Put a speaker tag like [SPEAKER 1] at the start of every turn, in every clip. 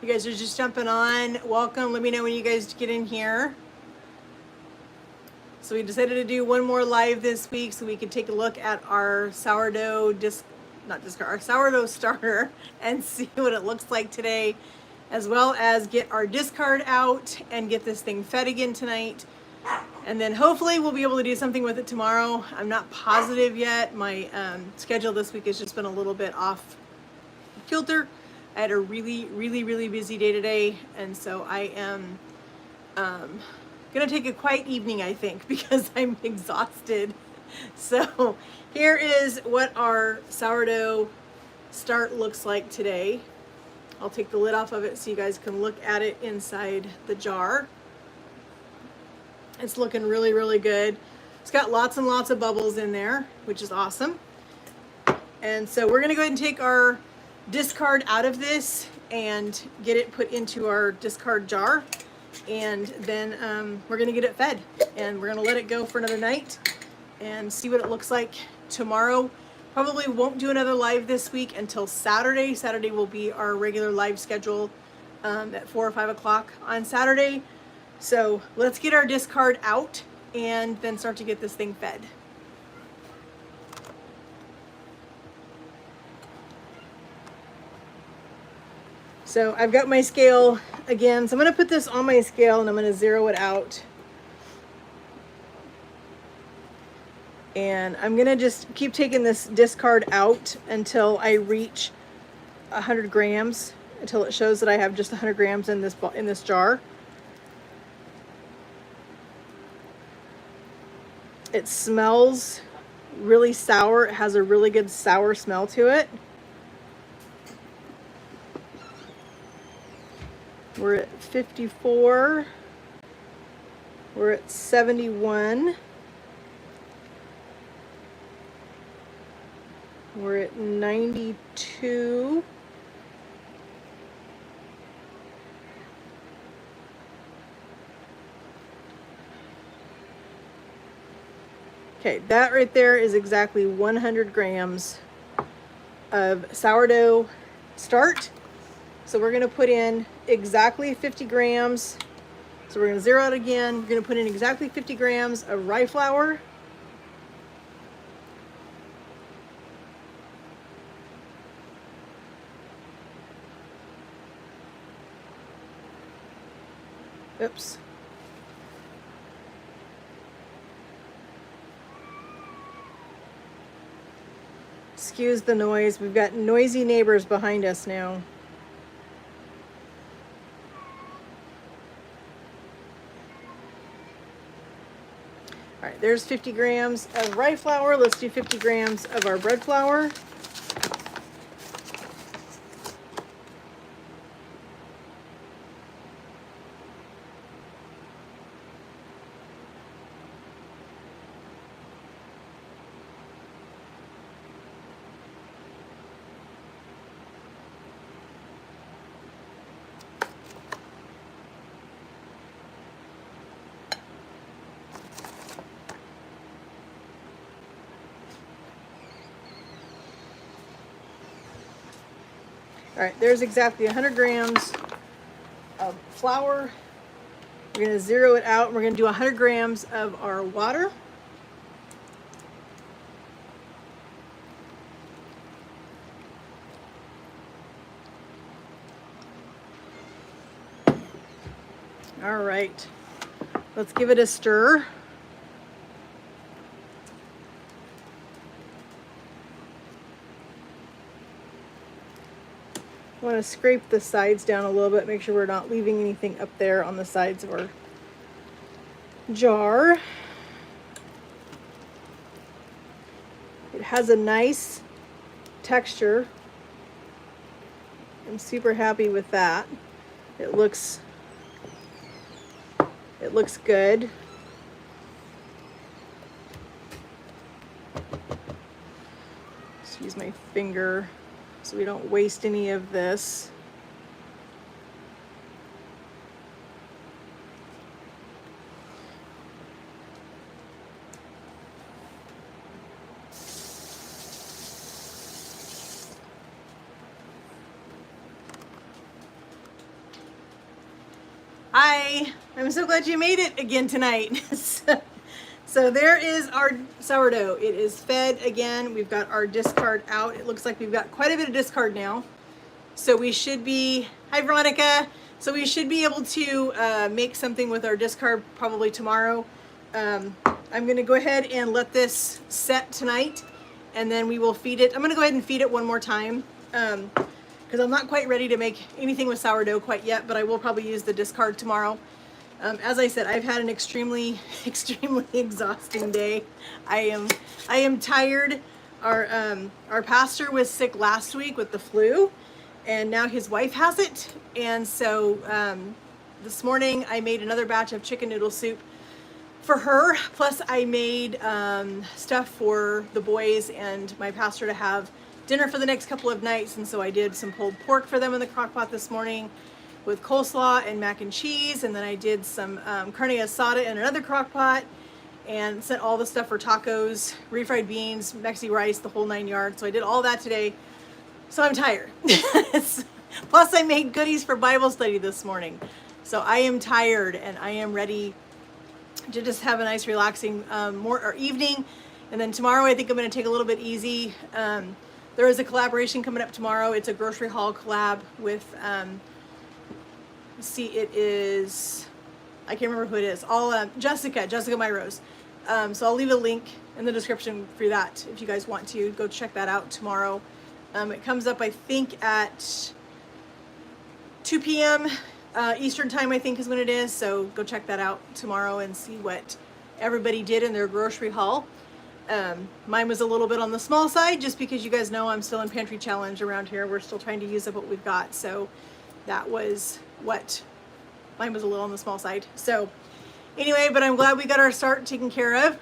[SPEAKER 1] You guys are just jumping on. Welcome. Let me know when you guys get in here. So we decided to do one more live this week so we could take a look at our sourdough our sourdough starter and see what it looks like today, as well as get our discard out and get this thing fed again tonight. And then hopefully we'll be able to do something with it tomorrow. I'm not positive yet. My schedule this week has just been a little bit off kilter. I had a really busy day today, and so I am gonna take a quiet evening, I think, because I'm exhausted. So here is what our sourdough start looks like today. I'll take the lid off of it so you guys can look at it inside the jar. It's looking really good. It's got lots and lots of bubbles in there, which is awesome. And so we're gonna go ahead and take our discard out of this and get it put into our discard jar. And then we're gonna get it fed, and we're gonna let it go for another night and see what it looks like tomorrow. Probably won't do another live this week until Saturday. Saturday will be our regular live schedule at 4 or 5 o'clock on Saturday. So let's get our discard out and then start to get this thing fed. So I've got my scale again. So I'm going to put this on my scale and I'm going to zero it out. And I'm going to just keep taking this discard out until I reach 100 grams, until it shows that I have just 100 grams in this jar. It smells really sour. It has a really good sour smell to it. We're at 54. We're at 71. We're at 92. Okay, that right there is exactly 100 grams of sourdough start. So we're gonna put in exactly 50 grams. So we're gonna zero out again. We're gonna put in exactly 50 grams of rye flour. Oops. Excuse the noise. We've got noisy neighbors behind us now. All right, there's 50 grams of rye flour. Let's do 50 grams of our bread flour. All right, there's exactly 100 grams of flour. We're gonna zero it out and we're gonna do 100 grams of our water. All right, let's give it a stir. I want to scrape the sides down a little bit, make sure we're not leaving anything up there on the sides of our jar. It has a nice texture. I'm super happy with that. It looks good. Just use my finger so we don't waste any of this. Hi, I'm so glad you made it again tonight. So there is our sourdough. It is fed again. We've got our discard out. It looks like we've got quite a bit of discard now. So we should be, hi Veronica. So we should be able to make something with our discard probably tomorrow. I'm gonna go ahead and let this set tonight, and then we will feed it. I'm gonna go ahead and feed it one more time, because I'm not quite ready to make anything with sourdough quite yet, but I will probably use the discard tomorrow. As I said, I've had an extremely exhausting day. I am tired. Our pastor was sick last week with the flu, and now his wife has it. And so this morning I made another batch of chicken noodle soup for her. Plus I made stuff for the boys and my pastor to have dinner for the next couple of nights. And so I did some pulled pork for them in the crock pot this morning with coleslaw and mac and cheese. And then I did some carne asada in another crock pot, and sent all the stuff for tacos, refried beans, Mexi rice, the whole 9 yards. So I did all that today. So I'm tired. Plus I made goodies for Bible study this morning. So I am tired, and I am ready to just have a nice relaxing evening. And then tomorrow I think I'm going to take a little bit easy. There is a collaboration coming up tomorrow. It's a grocery haul collab with it is, I can't remember who it is. Jessica Myrose. So I'll leave a link in the description for that if you guys want to go check that out tomorrow. It comes up, I think, at 2 p.m. Eastern time, I think is when it is. So go check that out tomorrow and see what everybody did in their grocery haul. Mine was a little bit on the small side, just because you guys know I'm still in pantry challenge around here. We're still trying to use up what we've got. So that was what mine was, a little on the small side. So anyway, but I'm glad we got our start taken care of,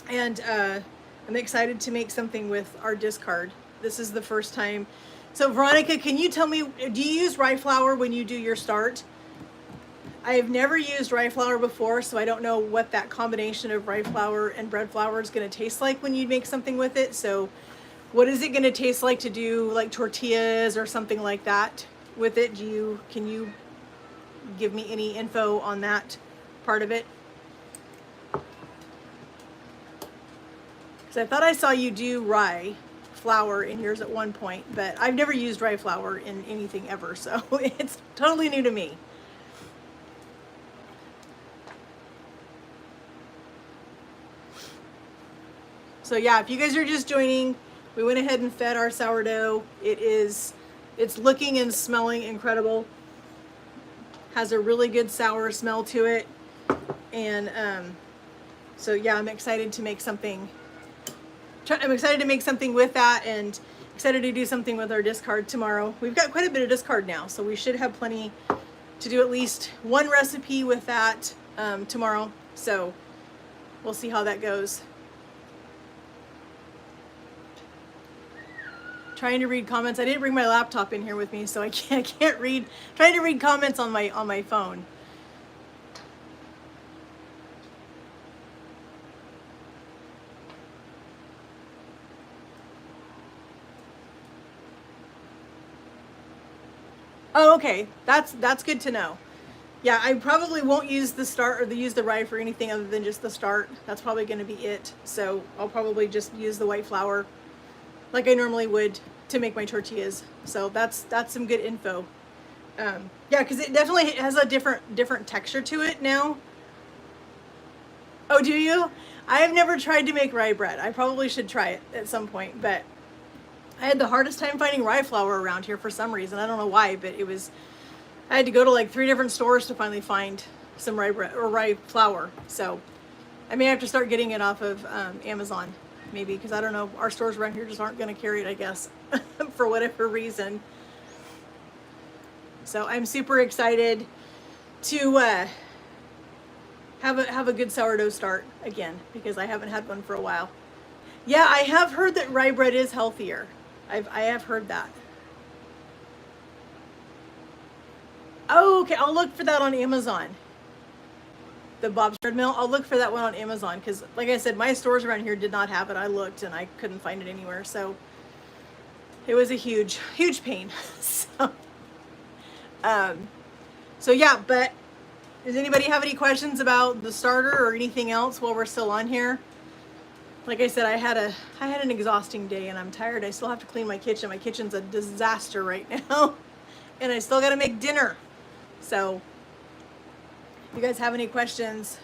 [SPEAKER 1] and I'm excited to make something with our discard. This is the first time. So Veronica, can you tell me, do you use rye flour when you do your start? I have never used rye flour before, so I don't know what that combination of rye flour and bread flour is going to taste like when you make something with it. So what is it going to taste like to do like tortillas or something like that with it? Can you give me any info on that part of it? Because I thought I saw you do rye flour in yours at one point, but I've never used rye flour in anything ever, so it's totally new to me. So yeah, if you guys are just joining, we went ahead and fed our sourdough. It's looking and smelling incredible. Has a really good sour smell to it. And so yeah, I'm excited to make something. I'm excited to make something with that, and excited to do something with our discard tomorrow. We've got quite a bit of discard now, so we should have plenty to do at least one recipe with that tomorrow. So we'll see how that goes. Trying to read comments. I didn't bring my laptop in here with me, so I can't read. Trying to read comments on my phone. Oh, okay. That's good to know. Yeah, I probably won't use the start or use the rye for anything other than just the start. That's probably going to be it. So I'll probably just use the white flour like I normally would to make my tortillas. So that's some good info. Yeah, because it definitely has a different texture to it now. Oh, do you? I have never tried to make rye bread. I probably should try it at some point, but I had the hardest time finding rye flour around here for some reason. I don't know why, but I had to go to like 3 different stores to finally find some rye bread or rye flour. So I may have to start getting it off of Amazon, maybe, because I don't know. Our stores around here just aren't going to carry it, I guess, for whatever reason. So I'm super excited to have a good sourdough start again, because I haven't had one for a while. Yeah, I have heard that rye bread is healthier. I have heard that. Oh, okay. I'll look for that on Amazon. The Bob's Bread Mill. I'll look for that one on Amazon, because, like I said, my stores around here did not have it. I looked and I couldn't find it anywhere. So it was a huge pain. So yeah, but Does anybody have any questions about the starter or anything else while we're still on here? Like I said, I had an exhausting day and I'm tired. I still have to clean my kitchen. My kitchen's a disaster right now. And I still got to make dinner. So, if you guys have any questions.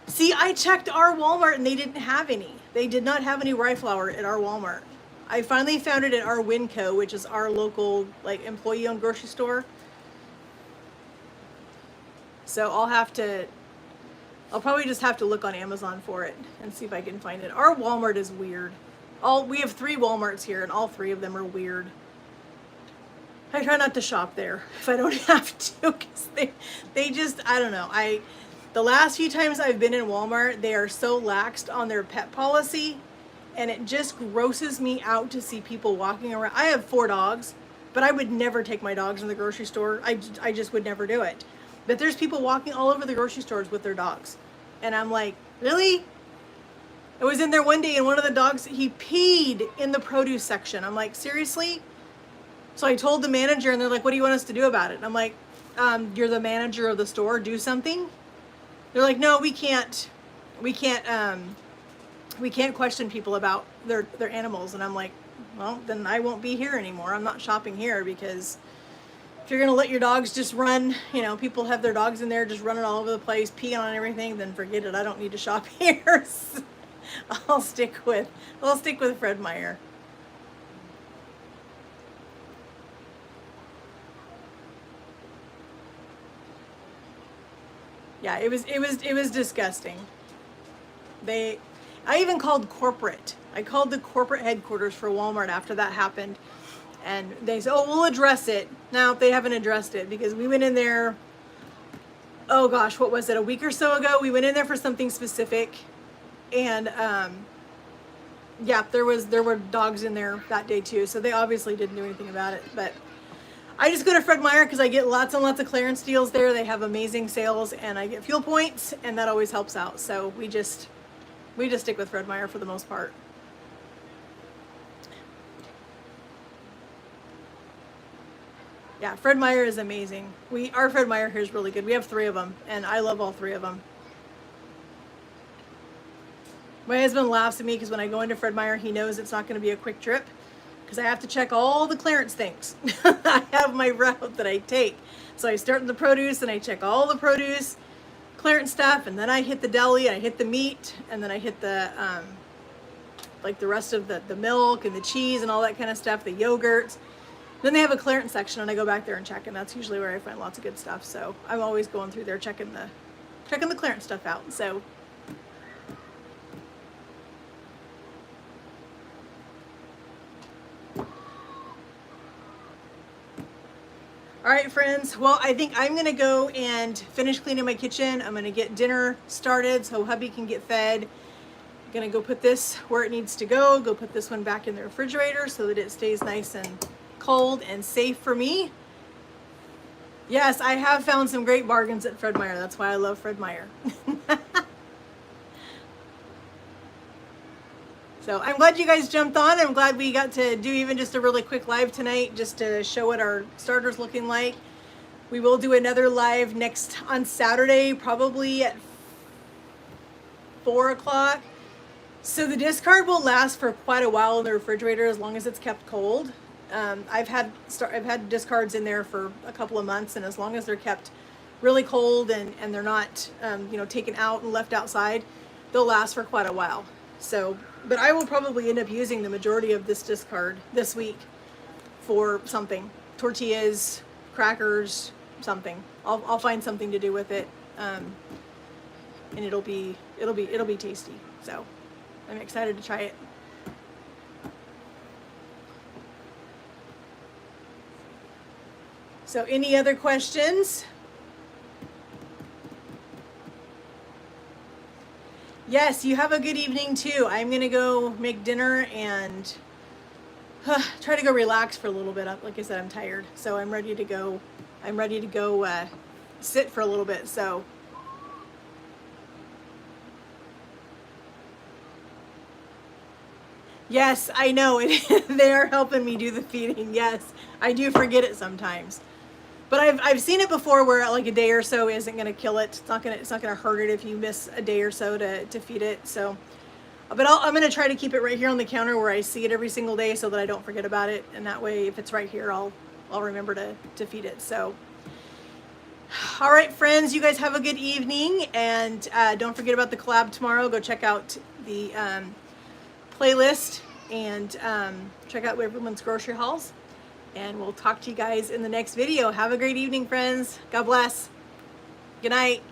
[SPEAKER 1] See, I checked our Walmart and they didn't have any. They did not have any rye flour at our Walmart. I finally found it at our Winco, which is our local like employee-owned grocery store. So I'll probably just have to look on Amazon for it and see if I can find it. Our Walmart is weird. We have 3 Walmarts here and all 3 of them are weird. I try not to shop there if I don't have to, because they just, I don't know. The last few times I've been in Walmart, they are so laxed on their pet policy, and it just grosses me out to see people walking around. I have 4 dogs, but I would never take my dogs in the grocery store. I just would never do it. But there's people walking all over the grocery stores with their dogs. And I'm like, really? I was in there one day and one of the dogs, he peed in the produce section. I'm like, seriously? So I told the manager and they're like, what do you want us to do about it? And I'm like, you're the manager of the store, do something. They're like, no, we can't question people about their animals. And I'm like, well, then I won't be here anymore. I'm not shopping here, because if you're going to let your dogs just run, people have their dogs in there just running all over the place, peeing on everything, then forget it. I don't need to shop here. So I'll stick with Fred Meyer. Yeah, it was disgusting. I even called corporate. I called the corporate headquarters for Walmart after that happened. And they said, oh, we'll address it. Now, they haven't addressed it, because we went in there, oh gosh, what was it, a week or so ago? We went in there for something specific. And, yeah, there were dogs in there that day too. So they obviously didn't do anything about it. But I just go to Fred Meyer because I get lots and lots of clearance deals there. They have amazing sales and I get fuel points, and that always helps out. So we just stick with Fred Meyer for the most part. Yeah, Fred Meyer is amazing. Our Fred Meyer here is really good. We have 3 of them, and I love all 3 of them. My husband laughs at me because when I go into Fred Meyer, he knows it's not going to be a quick trip, because I have to check all the clearance things. I have my route that I take. So I start in the produce and I check all the produce, clearance stuff, and then I hit the deli and I hit the meat, and then I hit the like the rest of the milk and the cheese and all that kind of stuff, the yogurts. Then they have a clearance section and I go back there and check, and that's usually where I find lots of good stuff. So I'm always going through there checking the clearance stuff out. So all right, friends. Well, I think I'm gonna go and finish cleaning my kitchen. I'm gonna get dinner started so hubby can get fed. I'm gonna go put this where it needs to go put this one back in the refrigerator so that it stays nice and cold and safe for me. Yes, I have found some great bargains at Fred Meyer. That's why I love Fred Meyer. So I'm glad you guys jumped on. I'm glad we got to do even just a really quick live tonight, just to show what our starter's looking like. We will do another live on Saturday, probably at 4 o'clock. So the discard will last for quite a while in the refrigerator, as long as it's kept cold. I've had discards in there for a couple of months, and as long as they're kept really cold and they're not taken out and left outside, they'll last for quite a while. So, but I will probably end up using the majority of this discard this week for something, tortillas, crackers, something. I'll find something to do with it, and it'll be tasty. So I'm excited to try it. So any other questions? Yes, you have a good evening too. I'm gonna go make dinner and try to go relax for a little bit. Like I said, I'm tired, so I'm ready to go. Sit for a little bit. So yes, I know it. They are helping me do the feeding. Yes, I do forget it sometimes. But I've seen it before where like a day or so isn't gonna kill it. It's not gonna hurt it if you miss a day or so to feed it. So, but I'm gonna try to keep it right here on the counter where I see it every single day so that I don't forget about it. And that way, if it's right here, I'll remember to feed it. So, all right, friends, you guys have a good evening, and don't forget about the collab tomorrow. Go check out the playlist and check out Everyone's Grocery Hauls. And we'll talk to you guys in the next video. Have a great evening, friends. God bless. Good night.